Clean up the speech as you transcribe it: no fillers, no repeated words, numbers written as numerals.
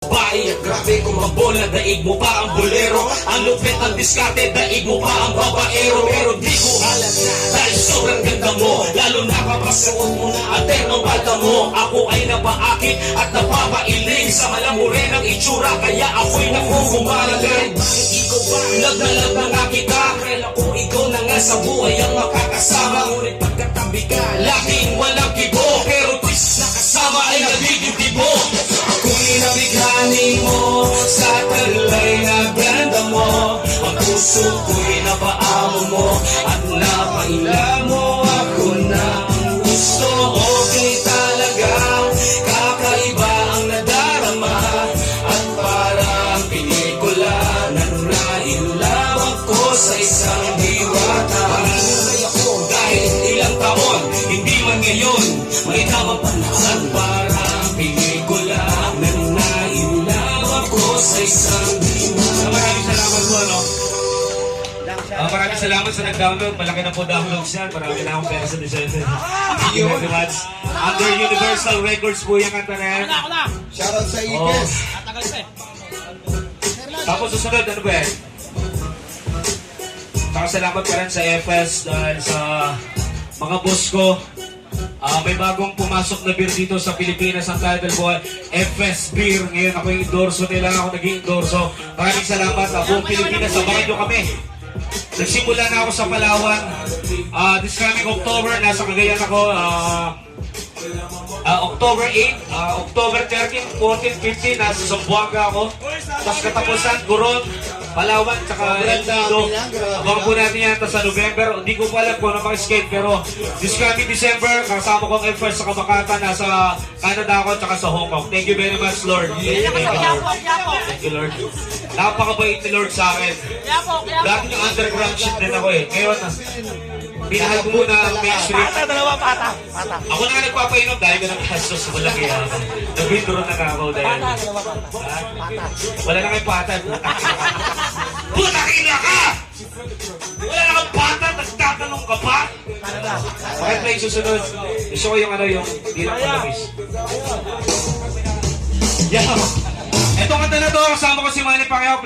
Bae at grabe kung mabola, daig mo pa ang bolero. Ang lupit ang diskarte, daig mo pa ang babaero. Pero di ko alam na dahil sobrang ganda mo, lalo na kapag suot mo na ang ternong balta mo. Ako ay napaakit at napapailing sa malamurenang itsura, kaya ako'y nakukumalagay. Bakit ikaw ba? Lag na nga kita, kaya ko ikaw na nga sa buhay ang makakasama. Ngunit pagkatabi ka, laging walang kibo, pero twist na kasama ay nagiging tibo. Ako'y nabighani mo sa talay na ganda mo. Ang puso ko'y napaamo mo at napaila mo. Ako na ang gusto, okay talaga. Kakaiba ang nadarama at parang pelikula na nailaw ko sa isang diwata. Pangalay ako dahil ilang taon, hindi man ngayon, may tamang panahon. Parang pelikula na nailaw ako sa isang diwata. Maraming salamat po, ano? Maraming salamat sa nag-download. Malaki na po downloads yan. Marami na akong pera sa December. Thank you very much. Under Universal Records po yung kanta na yan. Shoutout sa Ipes. Tapos susunod, ano ba yan? Saka salamat pa rin sa FS dahil sa mga boss ko. May bagong pumasok na beer dito sa Pilipinas. Ang title po ay FS Beer. Ngayon ako yung endorso nila. Ako naging endorso. Maraming salamat. Buong Pilipinas, sabayan nyo kami. Nagsimula na ako sa Palawan. This coming October, nasa Cagayan ako. October 8, October 13, 14, 15, nasa Zamboanga ako. Tapos katapusan, Coron, Palawan, tsaka El Nido. Abangan po natin yan sa November. Hindi ko pa alam kung ano pang-skate, pero this coming December, kasama ko ang FS sa Kabakata, nasa Canada ako, tsaka sa Hong Kong. Thank you very much, Lord. Thank you, Lord. Napakabait ni Lord sa akin. Dati yung underground shit din ako eh. Ngayon, pinahal ko muna ang mainstream. Pata. Ako na nga nagpapainom dahil ko ng gastos sa malaki yan. Nag-windro na ako dahil. Wala na kayong pata. Putakina ka! Wala na kang pata, nagtatanong ka pa? Bakit na yung susunod? Gusto ko yung yung hindi lang palamis. Ito kanta na to, kasama ko si Manny Pacquiao.